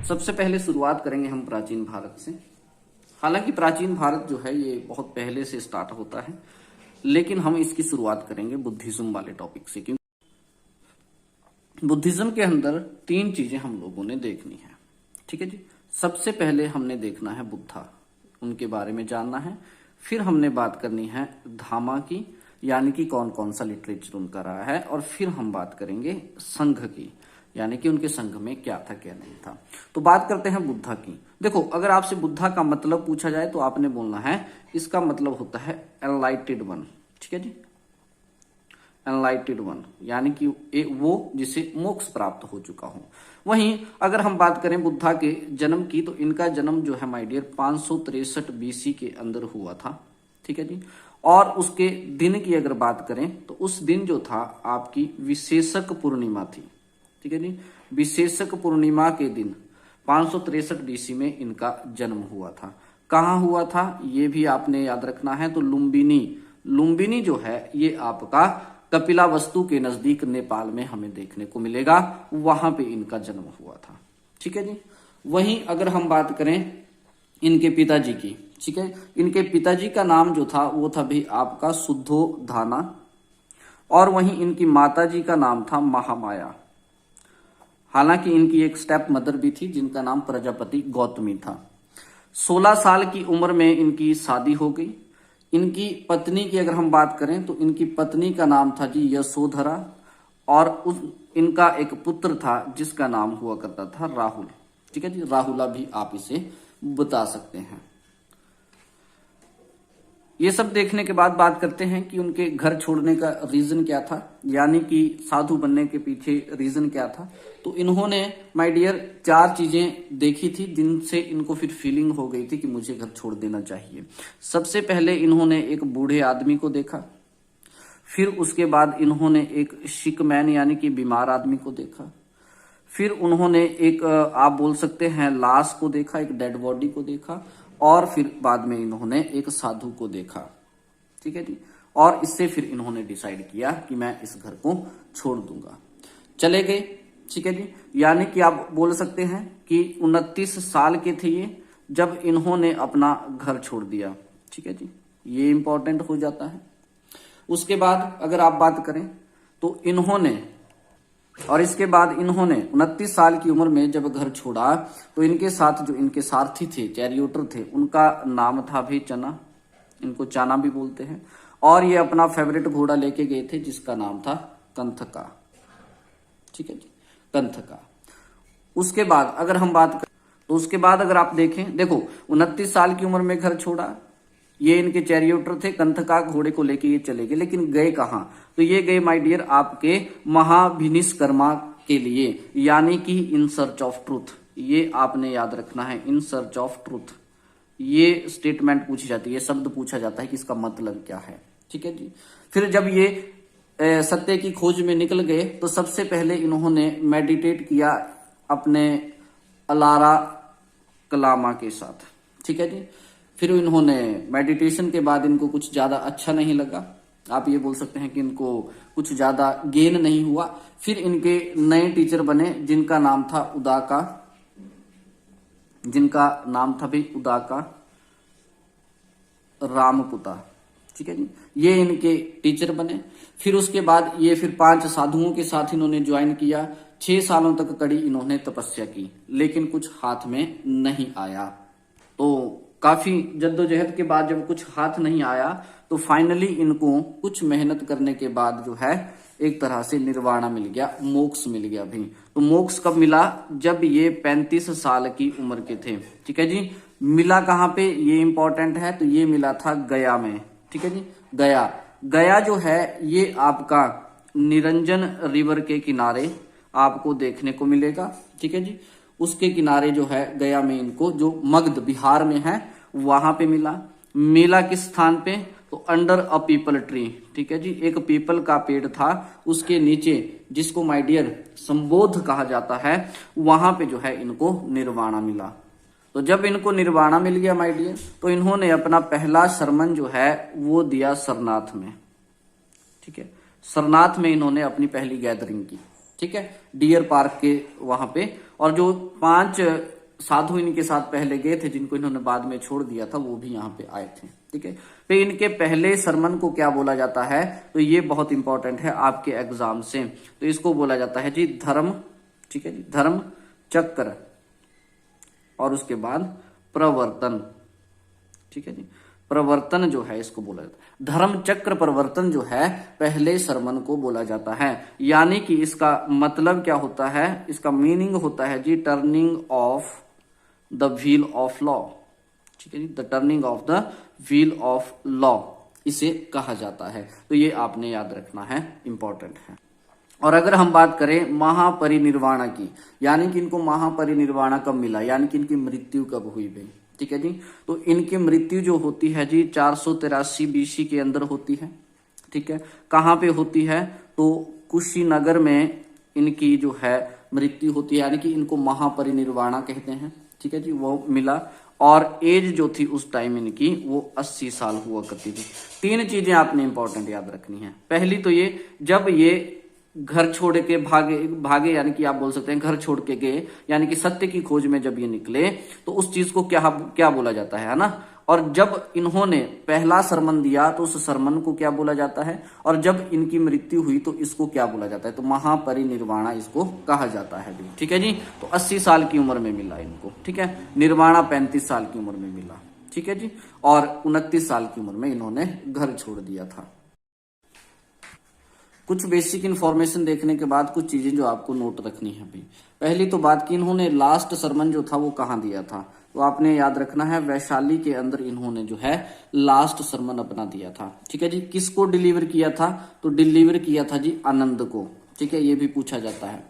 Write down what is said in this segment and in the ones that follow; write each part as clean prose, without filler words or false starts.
सबसे पहले शुरुआत करेंगे हम प्राचीन भारत से। हालांकि प्राचीन भारत जो है ये बहुत पहले से स्टार्ट होता है, लेकिन हम इसकी शुरुआत करेंगे बुद्धिज्म वाले टॉपिक से, क्योंकि बुद्धिज्म के अंदर तीन चीजें हम लोगों ने देखनी है। ठीक है जी। सबसे पहले हमने देखना है बुद्धा, उनके बारे में जानना है। फिर हमने बात करनी है धामा की, यानी कि कौन कौन सा लिटरेचर उनका रहा है। और फिर हम बात करेंगे संघ की, यानी कि उनके संघ में क्या था क्या नहीं था। तो बात करते हैं बुद्धा की। देखो, अगर आपसे बुद्धा का मतलब पूछा जाए तो आपने बोलना है इसका मतलब होता है एनलाइटेड वन। ठीक है जी, एनलाइटेड वन, यानी कि वो जिसे मोक्ष प्राप्त हो चुका हो। वहीं अगर हम बात करें बुद्धा के जन्म की, तो इनका जन्म जो है माय डियर 563 बीसी के अंदर हुआ था। ठीक है जी। और उसके दिन की अगर बात करें तो उस दिन जो था आपकी विशेषक पूर्णिमा थी। ठीक है जी। विशेषक पूर्णिमा के दिन 563 बीसी में इनका जन्म हुआ था। कहाँ हुआ था ये भी आपने याद रखना है। तो लुम्बिनी, लुम्बिनी जो है ये आपका कपिलावस्तु के नजदीक नेपाल में हमें देखने को मिलेगा, वहां पे इनका जन्म हुआ था। ठीक है जी। वहीं अगर हम बात करें इनके पिताजी की, ठीक है, इनके पिताजी का नाम जो था वो था भी आपका शुद्धोधना, और वहीं इनकी माताजी का नाम था महामाया। हालांकि इनकी एक स्टेप मदर भी थी जिनका नाम प्रजापति गौतमी था। 16 साल की उम्र में इनकी शादी हो गई। इनकी पत्नी की अगर हम बात करें तो इनकी पत्नी का नाम था जी यशोधरा, और इनका एक पुत्र था जिसका नाम हुआ करता था राहुल। ठीक है जी, राहुला भी आप इसे बता सकते हैं। ये सब देखने के बाद बात करते हैं कि उनके घर छोड़ने का रीजन क्या था, यानी कि साधु बनने के पीछे रीजन क्या था। तो इन्होंने माय डियर 4 चीजें देखी थी जिनसे इनको फिर फीलिंग हो गई थी कि मुझे घर छोड़ देना चाहिए। सबसे पहले इन्होंने एक बूढ़े आदमी को देखा, फिर उसके बाद इन्होंने एक सिक मैन यानी कि बीमार आदमी को देखा, फिर उन्होंने एक आप बोल सकते हैं लाश को देखा, एक डेड बॉडी को देखा, और फिर बाद में इन्होंने एक साधु को देखा। ठीक है जी। और इससे फिर इन्होंने डिसाइड किया कि मैं इस घर को छोड़ दूंगा, चले गए। ठीक है जी। यानी कि आप बोल सकते हैं कि 29 साल के थे ये जब इन्होंने अपना घर छोड़ दिया। ठीक है जी, ये इंपॉर्टेंट हो जाता है। उसके बाद अगर आप बात करें तो इन्होंने, और इसके बाद इन्होंने 29 साल की उम्र में जब घर छोड़ा तो इनके साथ जो इनके सारथी थे, चैरियोटर थे, उनका नाम था भी चना, इनको चाना भी बोलते हैं। और ये अपना फेवरेट घोड़ा लेके गए थे जिसका नाम था कंथका। ठीक है जी, कंथका। उसके बाद अगर हम बात करें तो उसके बाद अगर आप देखें, देखो 29 साल की उम्र में घर छोड़ा, ये इनके चैरियोटर थे, कंथका घोड़े को लेके ये चले गए, लेकिन गए कहां? तो ये गए माय डियर आपके महाभिनिष्कर्मा के लिए, यानी कि इन सर्च ऑफ ट्रूथ। ये आपने याद रखना है, इन सर्च ऑफ ट्रूथ। ये स्टेटमेंट पूछी जाती है, शब्द पूछा जाता है कि इसका मतलब क्या है। ठीक है जी। फिर जब ये सत्य की खोज में निकल गए तो सबसे पहले इन्होंने मेडिटेट किया अपने अलारा कलामा के साथ। ठीक है जी। फिर इन्होंने मेडिटेशन के बाद इनको कुछ ज्यादा अच्छा नहीं लगा, आप ये बोल सकते हैं कि इनको कुछ ज्यादा गेन नहीं हुआ। फिर इनके नए टीचर बने जिनका नाम था उदाका, जिनका नाम था भी उदाका रामपुता। ठीक है जी, ये इनके टीचर बने। फिर उसके बाद ये फिर 5 साधुओं के साथ इन्होंने ज्वाइन किया। 6 सालों तक कड़ी इन्होंने तपस्या की, लेकिन कुछ हाथ में नहीं आया। तो काफी जद्दोजहद के बाद जब कुछ हाथ नहीं आया तो फाइनली इनको कुछ मेहनत करने के बाद जो है एक तरह से निर्वाणा मिल गया, मोक्ष मिल गया भी। तो मोक्ष कब मिला? जब ये 35 साल की उम्र के थे। ठीक है जी। मिला कहाँ पे, ये इंपॉर्टेंट है। तो ये मिला था गया में। ठीक है जी, गया। गया जो है ये आपका निरंजन रिवर के किनारे आपको देखने को मिलेगा। ठीक है जी। उसके किनारे जो है गया में इनको, जो मगध बिहार में है, वहां पे मिला। मिला किस स्थान पे? तो अंडर अ पीपल ट्री। ठीक है जी, एक पीपल का पेड़ था, उसके नीचे, जिसको माय डियर संबोध कहा जाता है, वहां पे जो है इनको निर्वाणा मिला। तो जब इनको निर्वाणा मिल गया माय डियर, तो इन्होंने अपना पहला सरमन जो है वो दिया सरनाथ में। ठीक है, सरनाथ में इन्होंने अपनी पहली गैदरिंग की। ठीक है, डियर पार्क के वहां पे। और जो 5 साधु इनके साथ पहले गए थे, जिनको इन्होंने बाद में छोड़ दिया था, वो भी यहाँ पे आए थे। ठीक है, तो इनके पहले सरमन को क्या बोला जाता है, तो ये बहुत इंपॉर्टेंट है आपके एग्जाम से, तो इसको बोला जाता है जी धर्म। ठीक है जी, धर्म चक्र और उसके बाद प्रवर्तन। ठीक है जी, प्रवर्तन जो है इसको बोला जाता है, धर्म चक्र प्रवर्तन जो है पहले सरमन को बोला जाता है। यानी कि इसका मतलब क्या होता है, इसका मीनिंग होता है जी turning of the wheel of law. ठीक है जी, the turning of the wheel of law इसे कहा जाता है, तो ये आपने याद रखना है, इंपॉर्टेंट है। और अगर हम बात करें महापरिनिर्वाणा की, यानी कि इनको महापरिनिर्वाणा कब मिला, यानी कि इनकी मृत्यु कब हुई भाई। ठीक है जी, तो इनकी मृत्यु जो होती है जी 483 BC के अंदर होती है। ठीक है, कहाँ पे होती है, तो कुशीनगर में इनकी जो है मृत्यु होती है, यानी कि इनको महापरिनिर्वाणा कहते हैं। ठीक है जी, वो मिला, और एज जो थी उस टाइम इनकी वो 80 साल हुआ करती थी। 3 चीजें आपने इंपॉर्टेंट याद रखनी है। पहली तो ये, जब ये घर छोड़ के भागे यानी कि आप बोल सकते हैं घर छोड़ के गए, यानी कि सत्य की खोज में जब ये निकले तो उस चीज को क्या बोला जाता है ना। और जब इन्होंने पहला सरमन दिया तो उस सरमन को क्या बोला जाता है, और जब इनकी मृत्यु हुई तो इसको क्या बोला जाता है, तो महापरिनिर्वाणा इसको कहा जाता है भी। ठीक है जी, तो 80 साल की उम्र में मिला इनको। ठीक है, निर्वाणा 35 साल की उम्र में मिला। ठीक है जी, और 29 साल की उम्र में इन्होंने घर छोड़ दिया था। कुछ बेसिक इन्फॉर्मेशन देखने के बाद कुछ चीजें जो आपको नोट रखनी है भाई। पहली तो बात की इन्होंने लास्ट सरमन जो था वो कहाँ दिया था, तो आपने याद रखना है वैशाली के अंदर इन्होंने जो है लास्ट सरमन अपना दिया था। ठीक है जी, किसको डिलीवर किया था, तो डिलीवर किया था जी आनंद को। ठीक है, ये भी पूछा जाता है।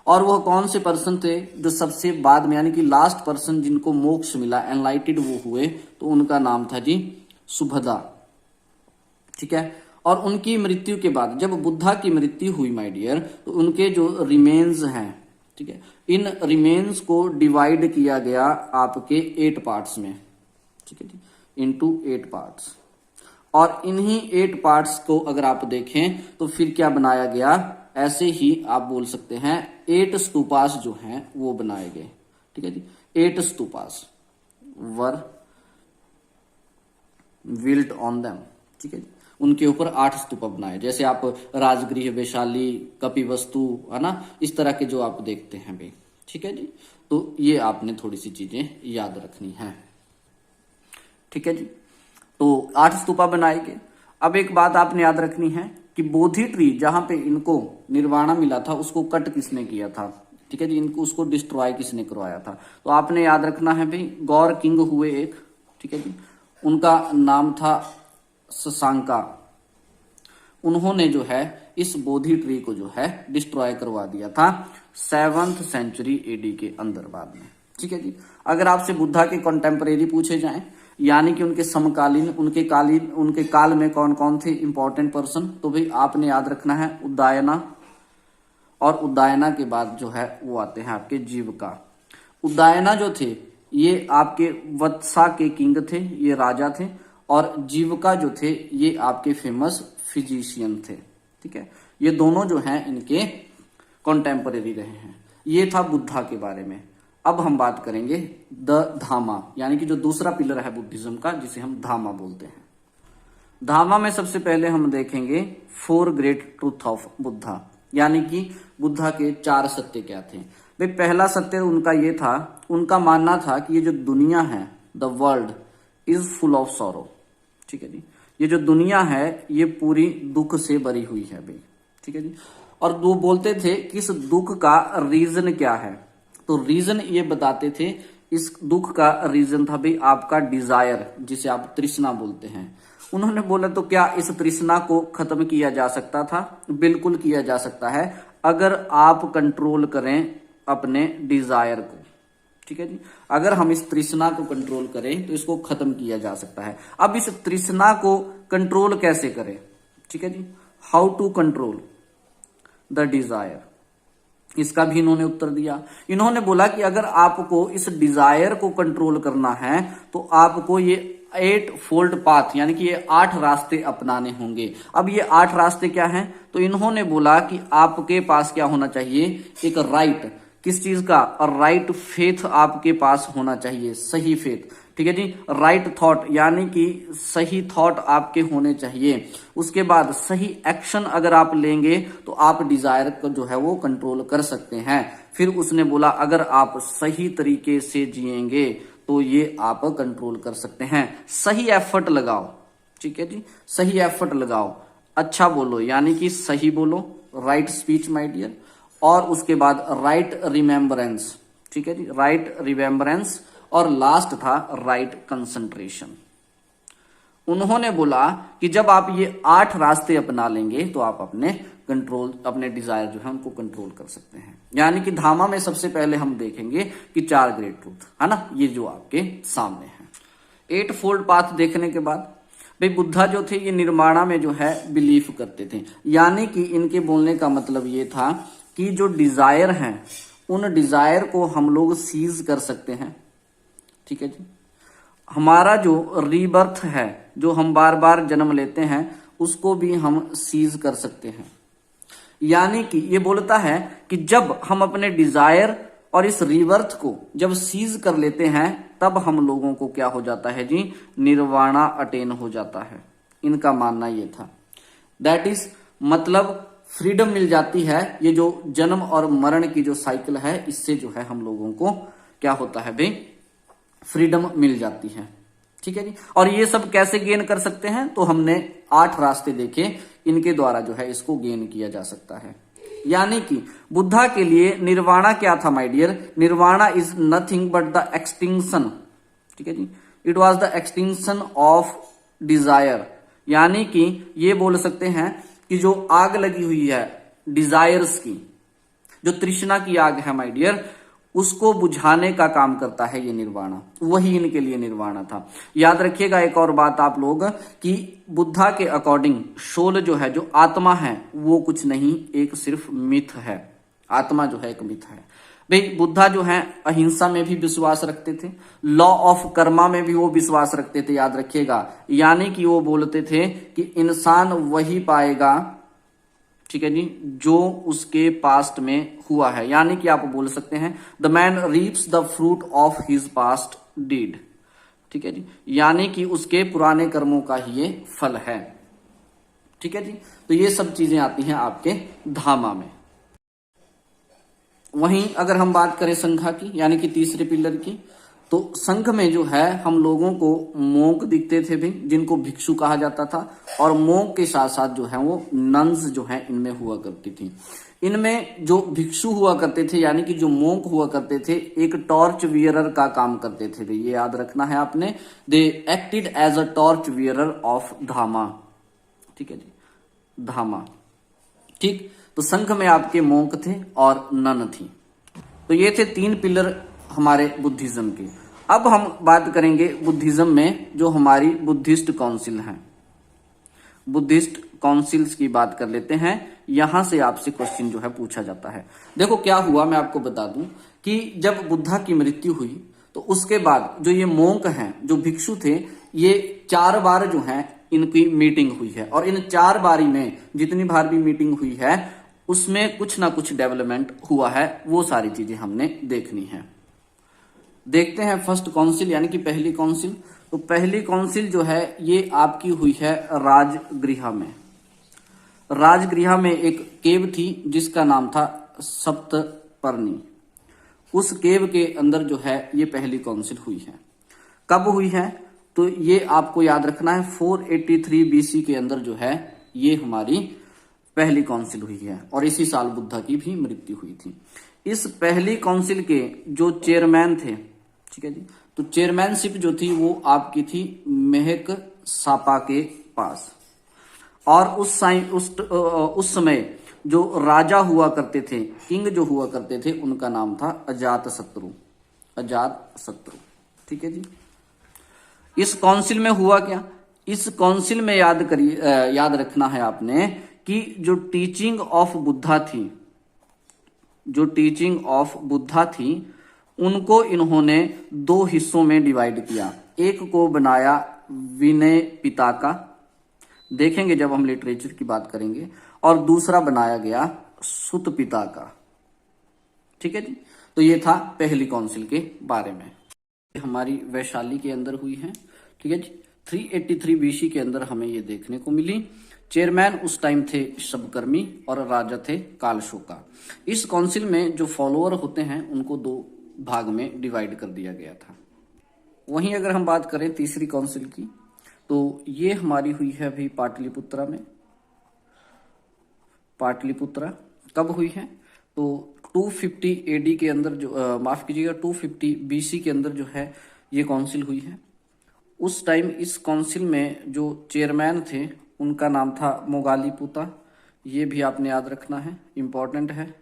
और वह कौन से पर्सन थे जो सबसे बाद में, यानी कि लास्ट पर्सन जिनको मोक्ष मिला, एनलाइटेड वो हुए, तो उनका नाम था जी सुभदा। ठीक है, और उनकी मृत्यु के बाद जब बुद्धा की मृत्यु हुई माय डियर, तो उनके जो रिमेन्स हैं, ठीक है, इन रिमेन्स को डिवाइड किया गया आपके 8 पार्ट्स में। ठीक है जी, इनटू 8 पार्ट्स, और इन्हीं 8 पार्ट्स को अगर आप देखें तो फिर क्या बनाया गया, ऐसे ही आप बोल सकते हैं 8 स्तूपास जो हैं वो बनाए गए। ठीक है जी, 8 stupas were built on them. ठीक है जी, उनके ऊपर 8 स्तूप बनाए, जैसे आप राजगृह, वैशाली, कपिवस्तु, है ना, इस तरह के जो आप देखते हैं भाई। ठीक है जी, तो ये आपने थोड़ी सी चीजें याद रखनी है। ठीक है जी, तो 8 स्तूपा बनाए गए। अब एक बात आपने याद रखनी है कि बोधि ट्री जहां पे इनको निर्वाणा मिला था उसको कट किसने किया था। ठीक है जी, इनको उसको डिस्ट्रॉय किसने करवाया था, तो आपने याद रखना है भाई गौर किंग हुए एक। ठीक है जी, उनका नाम था शशांका। उन्होंने जो है इस बोधि ट्री को जो है डिस्ट्रॉय करवा दिया था 7th सेंचुरी एडी के अंदर बाद में। ठीक है जी, अगर आपसे बुद्धा के कंटेम्परेरी पूछे जाएं, यानी कि उनके समकालीन, उनके काल में कौन कौन थे इंपॉर्टेंट पर्सन, तो भाई आपने याद रखना है उदयना, और उदयना के बाद जो है वो आते हैं आपके जीविका। उदयना जो थे ये आपके वत्सा के किंग थे, ये राजा थे, और जीविका जो थे ये आपके फेमस फिजिशियन थे। ठीक है, ये दोनों जो हैं इनके कॉन्टेम्परेरी रहे हैं। ये था बुद्धा के बारे में। अब हम बात करेंगे द धामा, यानी कि जो दूसरा पिलर है बुद्धिज्म का, जिसे हम धामा बोलते हैं। धामा में सबसे पहले हम देखेंगे 4 ग्रेट ट्रूथ ऑफ बुद्धा, यानी कि बुद्धा के 4 सत्य क्या थे भाई। पहला सत्य उनका ये था, उनका मानना था कि ये जो दुनिया है, the world is full of sorrow. ठीक है जी, ये जो दुनिया है ये पूरी दुख से भरी हुई है भाई। ठीक है जी, और वो बोलते थे कि इस दुख का रीजन क्या है, तो रीजन ये बताते थे, इस दुख का रीजन था भाई आपका डिजायर, जिसे आप तृष्णा बोलते हैं। उन्होंने बोला तो क्या इस तृष्णा को खत्म किया जा सकता था, बिल्कुल किया जा सकता है, अगर आप कंट्रोल करें अपने डिजायर को। ठीक है जी, अगर हम इस तृष्णा को कंट्रोल करें तो इसको खत्म किया जा सकता है। अब इस तृष्णा को कंट्रोल कैसे करें, ठीक है जी, how to control the desire, इसका भी इन्होंने उत्तर दिया। इन्होंने बोला कि अगर आपको इस डिजायर को कंट्रोल करना है तो आपको ये 8 फोल्ड पाथ, यानी कि ये 8 रास्ते अपनाने होंगे। अब ये 8 रास्ते क्या हैं, तो इन्होंने बोला कि आपके पास क्या होना चाहिए, एक राइट, किस चीज का? राइट फेथ आपके पास होना चाहिए, सही फेथ, ठीक है जी। राइट थॉट यानी कि सही थॉट आपके होने चाहिए। उसके बाद सही एक्शन अगर आप लेंगे तो आप डिजायर को जो है वो कंट्रोल कर सकते हैं। फिर उसने बोला अगर आप सही तरीके से जिएंगे तो ये आप कंट्रोल कर सकते हैं। सही एफर्ट लगाओ, ठीक है जी, सही एफर्ट लगाओ, अच्छा बोलो यानी कि सही बोलो, राइट स्पीच माय डियर। और उसके बाद राइट रिमेम्बरेंस, ठीक है जी, राइट रिमेम्बरेंस। और लास्ट था राइट कंसंट्रेशन। उन्होंने बोला कि जब आप ये 8 रास्ते अपना लेंगे तो आप अपने डिजायर जो है उनको कंट्रोल कर सकते हैं। यानी कि धामा में सबसे पहले हम देखेंगे कि 4 ग्रेट ट्रूथ, है ना, ये जो आपके सामने है। 8 फोल्ड पाथ देखने के बाद भाई बुद्धा जो थे ये निर्माणा में जो है बिलीफ करते थे। यानी कि इनके बोलने का मतलब ये था कि जो डिजायर हैं उन डिजायर को हम लोग सीज कर सकते हैं, ठीक है जी। हमारा जो रीबर्थ है, जो हम बार बार जन्म लेते हैं, उसको भी हम सीज कर सकते हैं। यानी कि ये बोलता है कि जब हम अपने डिजायर और इस रीबर्थ को जब सीज कर लेते हैं तब हम लोगों को क्या हो जाता है जी? निर्वाणा अटेन हो जाता है। इनका मानना ये था। दैट इज मतलब फ्रीडम मिल जाती है। ये जो जन्म और मरण की जो साइकिल है इससे जो है हम लोगों को क्या होता है भाई? फ्रीडम मिल जाती है, ठीक है जी। और ये सब कैसे गेन कर सकते हैं? तो हमने 8 रास्ते देखे, इनके द्वारा जो है इसको गेन किया जा सकता है। यानी कि बुद्धा के लिए निर्वाणा क्या था my dear? Nirvana is nothing but the extinction, ठीक है जी। It was the extinction of desire. यानी कि ये बोल सकते हैं कि जो आग लगी हुई है डिजायर्स की, जो तृष्णा की आग है माय डियर, उसको बुझाने का काम करता है ये निर्वाणा। वही इनके लिए निर्वाणा था। याद रखिएगा एक और बात आप लोग कि बुद्धा के अकॉर्डिंग सोल जो है, जो आत्मा है, वो कुछ नहीं, एक सिर्फ मिथ है। आत्मा जो है एक मिथ है भाई। बुद्धा जो है अहिंसा में भी विश्वास रखते थे, लॉ ऑफ कर्मा में भी वो विश्वास रखते थे, याद रखिएगा। यानी कि वो बोलते थे कि इंसान वही पाएगा, ठीक है जी, जो उसके पास्ट में हुआ है। यानी कि आप बोल सकते हैं the man reaps the fruit of his past deed, ठीक है जी। यानी कि उसके पुराने कर्मों का ही ये फल है, ठीक है जी। तो ये सब चीजें आती हैं आपके धामा में। वहीं अगर हम बात करें संघा की, यानी कि तीसरे पिलर की, तो संघ में जो है हम लोगों को मोंक दिखते थे भी, जिनको भिक्षु कहा जाता था। और मोंक के साथ साथ जो है वो नन्स जो है इनमें हुआ करती थी। इनमें जो भिक्षु हुआ करते थे, यानी कि जो मोंक हुआ करते थे, एक टॉर्च वियरर का काम करते थे। ये याद रखना है आपने। They acted as a torch bearer of dhamma, ठीक है जी, धामा, ठीक। तो संघ में आपके मोंक थे और नन थी। तो ये थे 3 पिलर हमारे बुद्धिज्म के। अब हम बात करेंगे बुद्धिज्म में जो हमारी बुद्धिस्ट काउंसिल है। बुद्धिस्ट काउंसिल्स की बात कर लेते हैं। यहां से आपसे क्वेश्चन जो है पूछा जाता है। देखो क्या हुआ, मैं आपको बता दूं कि जब बुद्धा की मृत्यु हुई तो उसके बाद जो ये मोंक हैं, जो भिक्षु थे, ये 4 बार जो है इनकी मीटिंग हुई है। और इन 4 बारी में जितनी बार भी मीटिंग हुई है उसमें कुछ ना कुछ डेवलपमेंट हुआ है। वो सारी चीजें हमने देखनी है। देखते हैं फर्स्ट काउंसिल, यानी कि पहली काउंसिल। तो पहली काउंसिल जो है ये आपकी हुई है राजगृह में। राजगृह में एक केव थी जिसका नाम था सप्तपर्णी। उस केव के अंदर जो है ये पहली काउंसिल हुई है। कब हुई है? तो ये आपको याद रखना है 483 बीसी के अंदर जो है ये हमारी पहली काउंसिल हुई है। और इसी साल बुद्धा की भी मृत्यु हुई थी। इस पहली काउंसिल के जो चेयरमैन थे, ठीक है जी, तो चेयरमैनशिप जो थी वो आपकी थी मेहक सापा के पास। और उस समय जो राजा हुआ करते थे, किंग जो हुआ करते थे, उनका नाम था अजात शत्रु। अजात शत्रु, ठीक है जी। इस काउंसिल में हुआ क्या? इस काउंसिल में याद रखना है आपने कि जो टीचिंग ऑफ बुद्धा थी, जो टीचिंग ऑफ बुद्धा थी, उनको इन्होंने 2 हिस्सों में डिवाइड किया। एक को बनाया विनय पिताका, देखेंगे जब हम लिटरेचर की बात करेंगे, और दूसरा बनाया गया सुत पिता का, ठीक है जी। तो ये था पहली काउंसिल के बारे में। हमारी वैशाली के अंदर हुई है, ठीक है जी। 383 बीसी के अंदर हमें ये देखने को मिली। चेयरमैन उस टाइम थे शबकर्मी और राजा थे कालशोका। इस काउंसिल में जो फॉलोअर होते हैं उनको दो भाग में डिवाइड कर दिया गया था। वहीं अगर हम बात करें तीसरी काउंसिल की, तो ये हमारी हुई है अभी पाटलिपुत्रा में। पाटलिपुत्रा कब हुई है? तो 250 एडी के अंदर जो माफ कीजिएगा 250 बीसी के अंदर जो है ये काउंसिल हुई है। उस टाइम इस काउंसिल में जो चेयरमैन थे उनका नाम था मोगालीपुता। ये भी आपने याद रखना है, इंपॉर्टेंट है।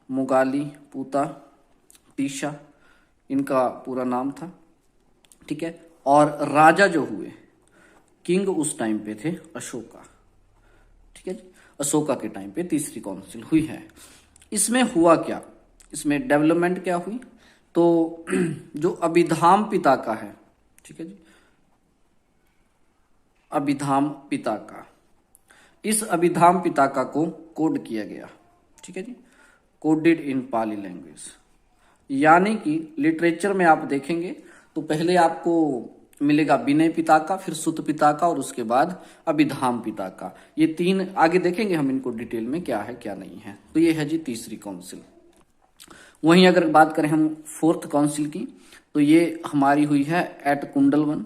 मोगालीपुता तीशा इनका पूरा नाम था, ठीक है। और राजा जो हुए, किंग उस टाइम पे थे अशोका, ठीक है जी। अशोका के टाइम पे तीसरी काउंसिल हुई है। इसमें हुआ क्या, इसमें डेवलपमेंट क्या हुई? तो जो अभिधाम पिताका है, ठीक है जी, अभिधाम पिताका, इस अभिधाम पिताका को कोड किया गया, ठीक है जी, कोडेड इन पाली लैंग्वेज। यानी कि लिटरेचर में आप देखेंगे तो पहले आपको मिलेगा विनय पिताका, फिर सुत पिताका और उसके बाद अभिधाम पिताका। ये तीन आगे देखेंगे हम इनको डिटेल में क्या है क्या नहीं है। तो ये है जी तीसरी काउंसिल। वहीं अगर बात करें हम फोर्थ काउंसिल की, तो ये हमारी हुई है एट कुंडलवन,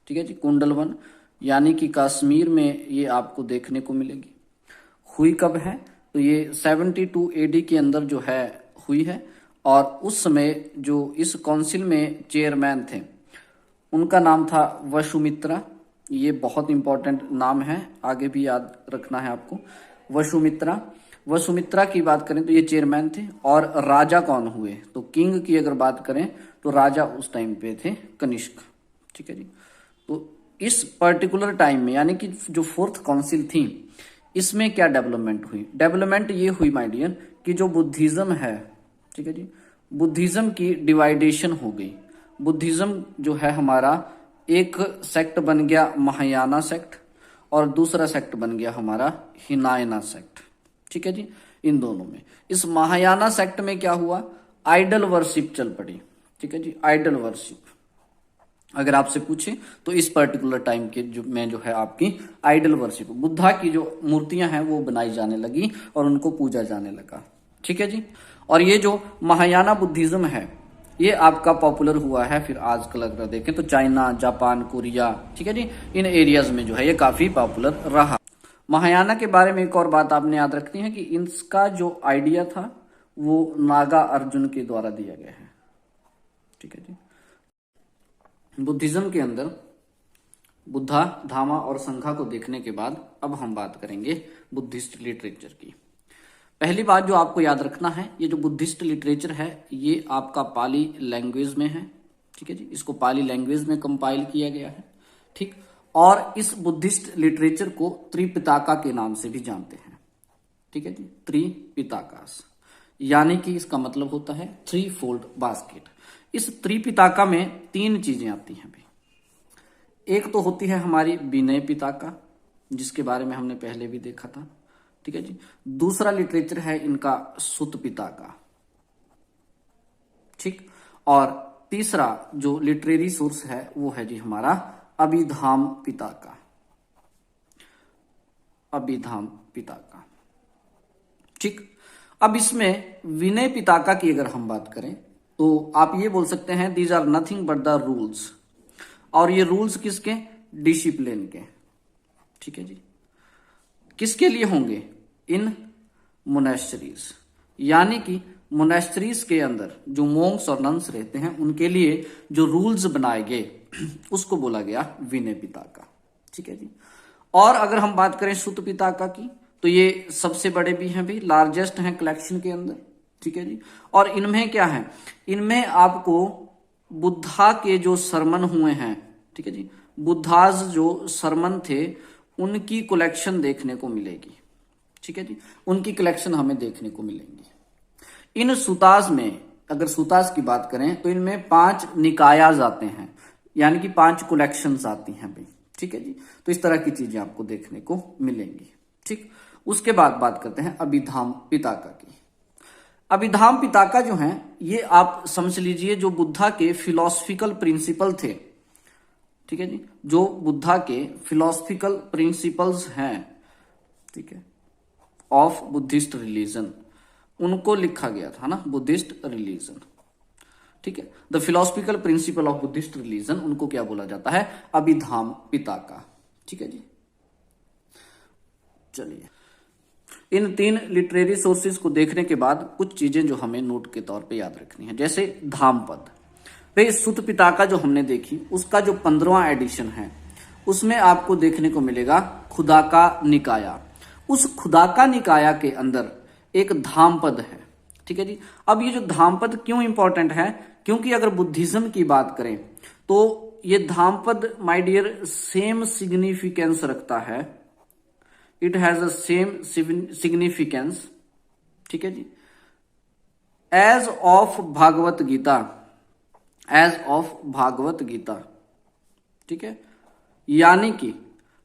ठीक है जी, कुंडलवन, यानी कि कश्मीर में ये आपको देखने को मिलेगी। हुई कब है? तो ये 72 एडी के अंदर जो है हुई है। और उस समय जो इस काउंसिल में चेयरमैन थे उनका नाम था वसुमित्रा। ये बहुत इंपॉर्टेंट नाम है, आगे भी याद रखना है आपको। वसुमित्रा, वसुमित्रा की बात करें तो ये चेयरमैन थे। और राजा कौन हुए? तो किंग की अगर बात करें तो राजा उस टाइम पे थे कनिष्क, ठीक है जी। तो इस पर्टिकुलर टाइम में यानी कि जो फोर्थ काउंसिल थी, इसमें क्या डेवलपमेंट हुई? डेवलपमेंट ये हुई माय डियर कि जो बुद्धिज्म है, ठीक है जी, बुद्धिज्म की डिवाइडेशन हो गई। बुद्धिज्म जो है हमारा एक सेक्ट बन गया महायाना सेक्ट और दूसरा सेक्ट बन गया हमारा हिनायना सेक्ट, ठीक है जी। इन दोनों में, इस महायाना सेक्ट में क्या हुआ? आइडल वर्शिप चल पड़ी, ठीक है जी, आइडल वर्शिप। अगर आपसे पूछे तो इस पर्टिकुलर टाइम के जो है आपकी आइडल वर्शिप, बुद्धा की जो मूर्तियां हैं वो बनाई जाने लगी और उनको पूजा जाने लगा, ठीक है जी। और ये जो महायाना बुद्धिज्म है ये आपका पॉपुलर हुआ है फिर आजकल अगर देखें तो चाइना, जापान, कोरिया, ठीक है जी, इन एरियाज में जो है ये काफी पॉपुलर रहा। महायाना के बारे में एक और बात आपने याद रखनी है कि इनका जो आइडिया था वो नागा अर्जुन के द्वारा दिया गया है, ठीक है जी। बुद्धिज्म के अंदर बुद्धा, धामा और संघा को देखने के बाद अब हम बात करेंगे बुद्धिस्ट लिटरेचर की। पहली बात जो आपको याद रखना है, ये जो बुद्धिस्ट लिटरेचर है ये आपका पाली लैंग्वेज में है, ठीक है जी, इसको पाली लैंग्वेज में कंपाइल किया गया है, ठीक। और इस बुद्धिस्ट लिटरेचर को त्रिपिताका के नाम से भी जानते हैं, ठीक है जी, त्रिपिताकास, यानी कि इसका मतलब होता है थ्री फोल्ड बास्केट। इस त्रिपिताका में तीन चीजें आती हैं भाई। एक तो होती है हमारी विनय पिताका, जिसके बारे में हमने पहले भी देखा था, ठीक है जी। दूसरा लिटरेचर है इनका सुत पिताका, ठीक। और तीसरा जो लिटरेरी सोर्स है वो है जी हमारा अभिधाम पिताका, अभिधाम पिताका, ठीक। अब इसमें विनय पिताका की अगर हम बात करें तो आप ये बोल सकते हैं these are nothing but the rules. और ये रूल्स किसके? डिसिप्लिन के, ठीक है जी। किसके लिए होंगे? इन मोनेस्ट्रीज, यानी कि मोनेस्ट्रीज के अंदर जो मोंक्स और नन्स रहते हैं उनके लिए जो रूल्स बनाए गए उसको बोला गया विनय पिताका, ठीक है जी। और अगर हम बात करें सुत पिताका की तो ये सबसे बड़े भी हैं भी, लार्जेस्ट हैं कलेक्शन के अंदर, ठीक है जी। और इनमें क्या है? इनमें आपको बुद्धा के जो सरमन हुए हैं, ठीक है जी, बुद्धाज जो सरमन थे उनकी कलेक्शन देखने को मिलेगी, ठीक है जी, उनकी कलेक्शन हमें देखने को मिलेंगी। इन सुताज में अगर सुताज की बात करें तो इनमें 5 निकायाज आते हैं, यानी कि 5 कलेक्शंस आती हैं भाई, ठीक है जी। तो इस तरह की चीजें आपको देखने को मिलेंगी, ठीक। उसके बाद बात करते हैं अभिधाम पिताका की। अभिधाम पिताका जो है ये आप समझ लीजिए जो बुद्धा के फिलोसफिकल प्रिंसिपल थे, ठीक है जी, जो बुद्धा के फिलोसफिकल प्रिंसिपल्स हैं, ठीक है, ऑफ बुद्धिस्ट रिलीजन, उनको लिखा गया था ना, बुद्धिस्ट रिलीजन, ठीक है। The philosophical principle of Buddhist religion, उनको क्या बोला जाता है, अभिधाम पिताका, ठीक है जी। चलिए, इन 3 लिटरेरी सोर्सेज को देखने के बाद कुछ चीजें जो हमें नोट के तौर पे याद रखनी है, जैसे धामपद भाई, सुत पिताका जो हमने देखी उसका जो 15वां एडिशन है उसमें आपको देखने को मिलेगा खुदा का निकाया। उस खुदा का निकाया के अंदर एक धामपद है, ठीक है जी। अब ये जो धामपद क्यों इंपॉर्टेंट है, क्योंकि अगर बुद्धिज्म की बात करें तो ये Dhammapada my dear same significance रखता है, it has a same significance, ठीक है जी, as of Bhagavad Gita, as of Bhagavad Gita, ठीक है। यानी कि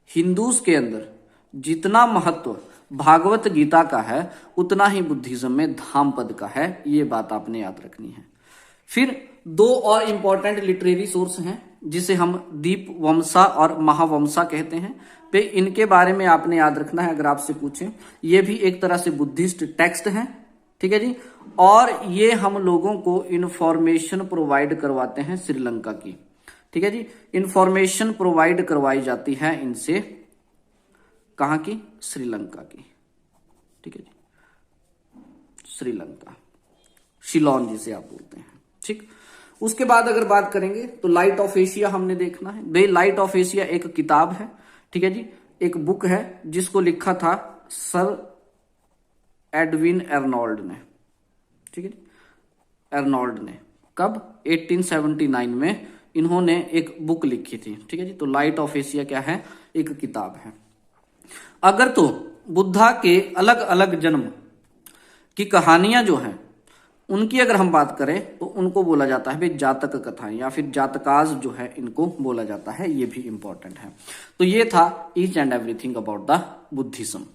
हिंदूज के अंदर जितना महत्व भागवत गीता का है उतना ही बुद्धिज्म में धामपद का है, ये बात आपने याद रखनी है। फिर 2 और इंपॉर्टेंट लिटरेरी सोर्स हैं जिसे हम दीप वंसा और महावंसा कहते हैं, पे इनके बारे में आपने याद रखना है अगर आपसे पूछें। ये भी एक तरह से बुद्धिस्ट टेक्स्ट हैं, ठीक है जी, और ये हम लोगों को इंफॉर्मेशन प्रोवाइड करवाते हैं श्रीलंका की, ठीक है जी। इंफॉर्मेशन प्रोवाइड करवाई जाती है इनसे, कहां की, श्रीलंका की, ठीक है जी, श्रीलंका, शिलोन जिसे आप बोलते हैं, ठीक। उसके बाद अगर बात करेंगे तो लाइट ऑफ एशिया हमने देखना है भाई। लाइट ऑफ एशिया एक किताब है, ठीक है जी, एक बुक है जिसको लिखा था सर एडविन एर्नोल्ड ने, ठीक है जी, एर्नोल्ड ने, कब, 1879 में इन्होंने एक बुक लिखी थी, ठीक है जी। तो लाइट ऑफ एशिया क्या है, एक किताब है। अगर तो बुद्धा के अलग अलग जन्म की कहानियां जो हैं उनकी अगर हम बात करें तो उनको बोला जाता है भाई जातक कथाएं, या फिर जातकाज जो है इनको बोला जाता है, ये भी इंपॉर्टेंट है। तो ये था each and everything about the Buddhism.